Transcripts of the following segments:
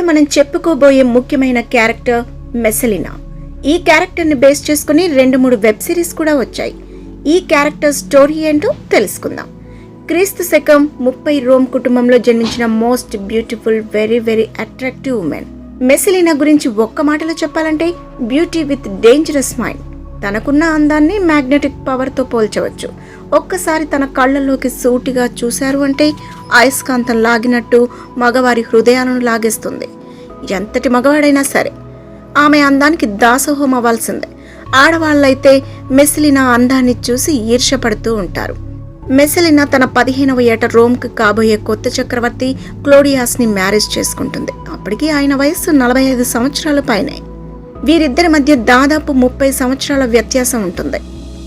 మనం చెప్పుకోబోయే ముఖ్యమైన క్యారెక్టర్ మెసలినా. ఈ క్యారెక్టర్ని బేస్ చేసుకుని 2-3 వెబ్ సిరీస్ కూడా వచ్చాయి. ఈ క్యారెక్టర్ స్టోరీ ఏంటో తెలుసుకుందాం. క్రీస్తు శకం 30 రోమ్ కుటుంబంలో జన్మించిన most beautiful, very very attractive women Messalina గురించి ఒక్క మాటలో చెప్పాలంటే బ్యూటీ విత్ డేంజరస్ మైండ్. తనకున్న అందాన్ని మ్యాగ్నెటిక్ పవర్తో పోల్చవచ్చు. ఒక్కసారి తన కళ్ళల్లోకి సూటిగా చూశారు అంటే అయస్కాంతం లాగినట్టు మగవారి హృదయాలను లాగేస్తుంది. ఎంతటి మగవాడైనా సరే ఆమె అందానికి దాసోహం అవ్వాల్సిందే. ఆడవాళ్ళైతే మెసలినా అందాన్ని చూసి ఈర్ష్యపడుతూ ఉంటారు. మెసలినా తన 15వ ఏట రోమ్కి కాబోయే కొత్త చక్రవర్తి క్లోడియాస్ని మ్యారేజ్ చేసుకుంటుంది. అప్పటికి ఆయన వయస్సు 45 సంవత్సరాల పైనే. వీరిద్దరి మధ్య దాదాపు 30 సంవత్సరాల వ్యత్యాసం ఉంటుంది.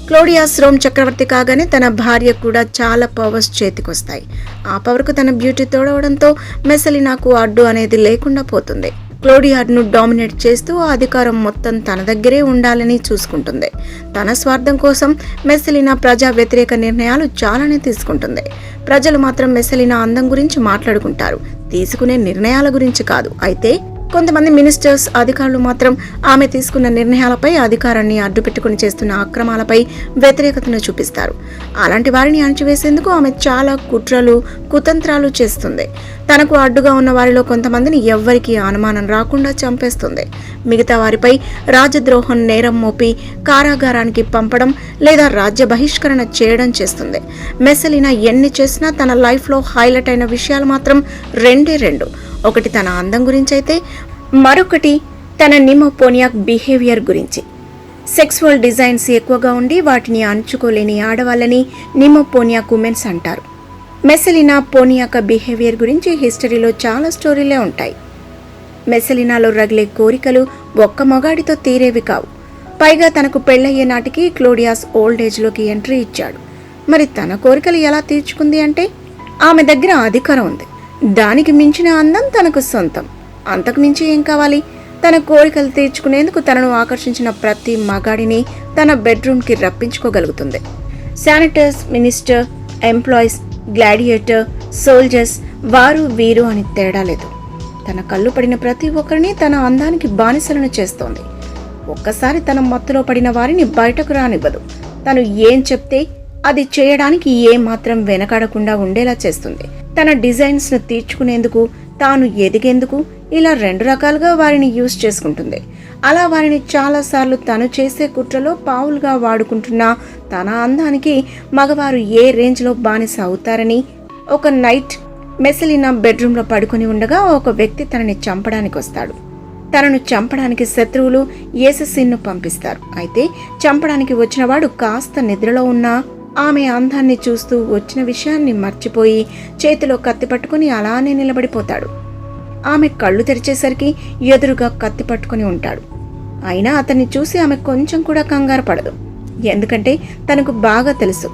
క్లోడియాస్ రోమ్ చక్రవర్తి కాగానే తన భార్య కూడా చాలా పవర్స్ చేతికొస్తాయి. ఆ పవర్కు తన బ్యూటీ తోడవడంతో మెసలినాకు అడ్డు అనేది లేకుండా పోతుంది. క్లోడియాను డామినేట్ చేస్తూ ఆ అధికారం మొత్తం తన దగ్గరే ఉండాలని చూసుకుంటుంది. తన స్వార్థం కోసం మెసలినా ప్రజా వ్యతిరేక నిర్ణయాలు చాలానే తీసుకుంటుంది. ప్రజలు మాత్రం మెసలినా అందం గురించి మాట్లాడుకుంటారు, తీసుకునే నిర్ణయాల గురించి కాదు. అయితే కొంతమంది మినిస్టర్స్, అధికారులు మాత్రం ఆమె తీసుకున్న నిర్ణయాలపై, అధికారాన్ని అడ్డుపెట్టుకుని చేస్తున్న అక్రమాలపై వ్యతిరేకతను చూపిస్తారు. అలాంటి వారిని అణచివేసేందుకు ఆమె చాలా కుట్రలు, కుతంత్రాలు చేస్తుంది. తనకు అడ్డుగా ఉన్న వారిలో కొంతమందిని ఎవ్వరికీ అనుమానం రాకుండా చంపేస్తుంది. మిగతా వారిపై రాజద్రోహం నేరం మోపి కారాగారానికి పంపడం లేదా రాజ్య బహిష్కరణ చేయడం చేస్తుంది. మెసలినా ఎన్ని చేసినా తన లైఫ్లో హైలైట్ అయిన విషయాలు మాత్రం రెండు. ఒకటి తన అందం గురించి అయితే మరొకటి తన నిమోపోనియాక్ బిహేవియర్ గురించి. సెక్సువల్ డిజైన్స్ ఎక్కువగా ఉండి వాటిని అణుచుకోలేని ఆడవాళ్ళని నిమోపోనియాక్ ఉమెన్స్ అంటారు. మెసలినా పోనియాక బిహేవియర్ గురించి హిస్టరీలో చాలా స్టోరీలే ఉంటాయి. మెసలినాలో రగిలే కోరికలు ఒక్క మొగాడితో తీరేవి కావు. పైగా తనకు పెళ్ళయ్యే నాటికి క్లోడియాస్ ఓల్డ్ ఏజ్లోకి ఎంట్రీ ఇచ్చాడు. మరి తన కోరికలు ఎలా తీర్చుకుంది అంటే ఆమె దగ్గర అధికారం ఉంది. దానికి మించిన అందం తనకు సొంతం. అంతకు మించి ఏం కావాలి? తన కోరికలు తీర్చుకునేందుకు తనను ఆకర్షించిన ప్రతి మగాడిని తన బెడ్రూమ్కి రప్పించుకోగలుగుతుంది. శానిటర్స్, మినిస్టర్, ఎంప్లాయీస్, గ్లాడియేటర్, సోల్జర్స్, వారు వీరు అని తేడా లేదు. తన కళ్ళు పడిన ప్రతి ఒక్కరిని తన అందానికి బానిసలను చేస్తోంది. ఒక్కసారి తన మత్తులో పడిన వారిని బయటకు రానివ్వదు. తను ఏం చెప్తే అది చేయడానికి ఏమాత్రం వెనకాడకుండా ఉండేలా చేస్తుంది. తన డిజైన్స్ను తీర్చుకునేందుకు, తాను ఎదిగేందుకు ఇలా 2 రకాలుగా వారిని యూజ్ చేసుకుంటుంది. అలా వారిని చాలాసార్లు తను చేసే కుట్రలో పావులుగా వాడుకుంటున్న తన అందానికి మగవారు ఏ రేంజ్లో బానిస అవుతారని ఒక నైట్ మెసలినా బెడ్రూమ్లో పడుకొని ఉండగా ఒక వ్యక్తి తనని చంపడానికి వస్తాడు. తనను చంపడానికి శత్రువులు ఏసెసిన్ను పంపిస్తారు. అయితే చంపడానికి వచ్చినవాడు కాస్త నిద్రలో ఉన్నా ఆమె అందాన్ని చూస్తూ వచ్చిన విషయాన్ని మర్చిపోయి చేతిలో కత్తి పట్టుకుని అలానే నిలబడిపోతాడు. ఆమె కళ్ళు తెరిచేసరికి ఎదురుగా కత్తి పట్టుకుని ఉంటాడు. అయినా అతన్ని చూసి ఆమె కొంచెం కూడా కంగారు పడదు. ఎందుకంటే తనకు బాగా తెలుసు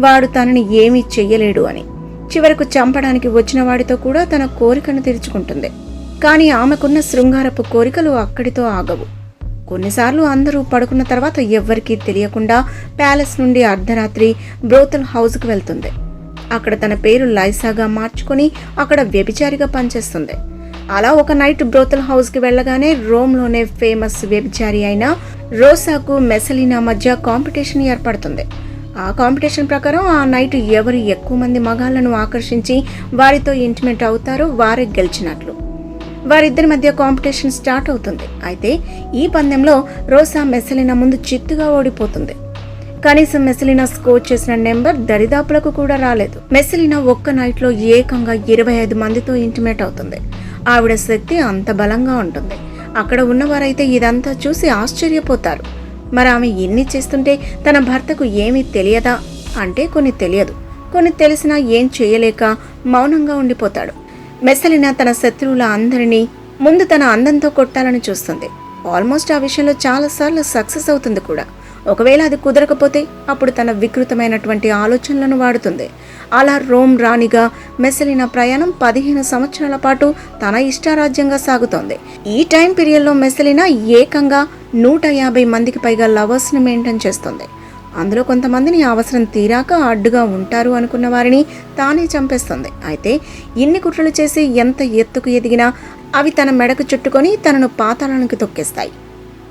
వాడు తనని ఏమీ చెయ్యలేడు అని. చివరకు చంపడానికి వచ్చిన వాడితో కూడా తన కోరికను తీర్చుకుంటుంది. కానీ ఆమెకున్న శృంగారపు కోరికలు అక్కడితో ఆగవు. కొన్నిసార్లు అందరూ పడుకున్న తర్వాత ఎవ్వరికీ తెలియకుండా ప్యాలెస్ నుండి అర్ధరాత్రి బ్రోతల్ హౌస్కి వెళ్తుంది. అక్కడ తన పేరు లైసాగా మార్చుకొని అక్కడ వ్యభిచారిగా పనిచేస్తుంది. అలా ఒక నైట్ బ్రోతల్ హౌస్కి వెళ్ళగానే రోమ్లోనే ఫేమస్ వ్యభిచారి అయిన రోసాకు మెసలినా మధ్య కాంపిటీషన్ ఏర్పడుతుంది. ఆ కాంపిటీషన్ ప్రకారం ఆ నైట్ ఎవరు ఎక్కువ మంది మగాళ్లను ఆకర్షించి వారితో ఇంటిమేట్ అవుతారో వారే గెలిచినట్లు. వారిద్దరి మధ్య కాంపిటీషన్ స్టార్ట్ అవుతుంది. అయితే ఈ పందెంలో రోసా మెసలినా ముందు చిత్తుగా ఓడిపోతుంది. కనీసం మెసలినా స్కోర్ చేసిన నెంబర్ దరిదాపులకు కూడా రాలేదు. మెసలినా ఒక్క నైట్లో ఏకంగా 25 మందితో ఇంటిమేట్ అవుతుంది. ఆవిడ శక్తి అంత బలంగా ఉంటుంది. అక్కడ ఉన్నవారైతే ఇదంతా చూసి ఆశ్చర్యపోతారు. మరి ఆమె ఎన్ని చేస్తుంటే తన భర్తకు ఏమీ తెలియదా అంటే కొన్ని తెలియదు, కొన్ని తెలిసినా ఏం చేయలేక మౌనంగా ఉండిపోతాడు. మెసలినా తన శత్రువుల అందరినీ ముందు తన అందంతో కొట్టాలని చూస్తుంది. ఆల్మోస్ట్ ఆ విషయంలో చాలాసార్లు సక్సెస్ అవుతుంది కూడా. ఒకవేళ అది కుదరకపోతే అప్పుడు తన వికృతమైనటువంటి ఆలోచనలను వాడుతుంది. అలా రోమ్ రాణిగా మెసలినా ప్రయాణం 15 సంవత్సరాల పాటు తన ఇష్టారాజ్యంగా సాగుతోంది. ఈ టైం పీరియడ్లో మెసలినా ఏకంగా 150 మందికి పైగా లవర్స్ని మెయింటైన్ చేస్తుంది. అందులో కొంతమందిని అవసరం తీరాక అడ్డుగా ఉంటారు అనుకున్న వారిని తానే చంపేస్తుంది. అయితే ఇన్ని కుట్రలు చేసి ఎంత ఎత్తుకు ఎదిగినా అవి తన మెడకు చుట్టుకొని తనను పాతాళానికి తొక్కేస్తాయి.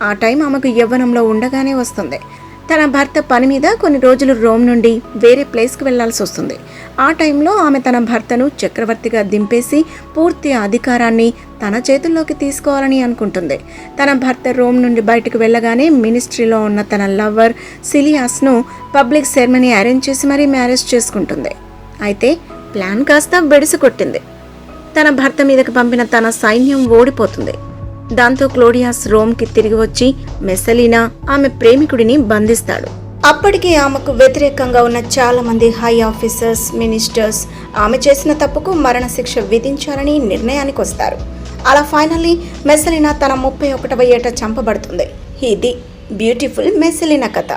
ఆ టైం ఆమెకు యవ్వనంలో ఉండగానే వస్తుంది. తన భర్త పని మీద కొన్ని రోజులు రోమ్ నుండి వేరే ప్లేస్కి వెళ్లాల్సి వస్తుంది. ఆ టైంలో ఆమె తన భర్తను చక్రవర్తిగా దింపేసి పూర్తి అధికారాన్ని తన చేతుల్లోకి తీసుకోవాలని అనుకుంటుంది. తన భర్త రోమ్ నుండి బయటకు వెళ్ళగానే మినిస్ట్రీలో ఉన్న తన లవర్ సిలియాస్ను పబ్లిక్ సెరమనీ అరేంజ్ చేసి మరీ మ్యారేజ్ చేసుకుంటుంది. అయితే ప్లాన్ కాస్త బెడిసి కొట్టింది. తన భర్త మీదకి పంపిన తన సైన్యం ఓడిపోతుంది. దాంతో క్లోడియాస్ రోమ్కి తిరిగి వచ్చి మెస్సలీనా ఆమె ప్రేమికుడిని బంధిస్తాడు. అప్పటికే ఆమెకు వ్యతిరేకంగా ఉన్న చాలా మంది హై ఆఫీసర్స్, మినిస్టర్స్ ఆమె చేసిన తప్పుకు మరణశిక్ష విధించాలని నిర్ణయానికి వస్తారు. అలా ఫైనల్లీ మెస్సలీనా తన 31వ ఏట చంపబడుతుంది. ఇది బ్యూటిఫుల్ మెస్సలీనా కథ.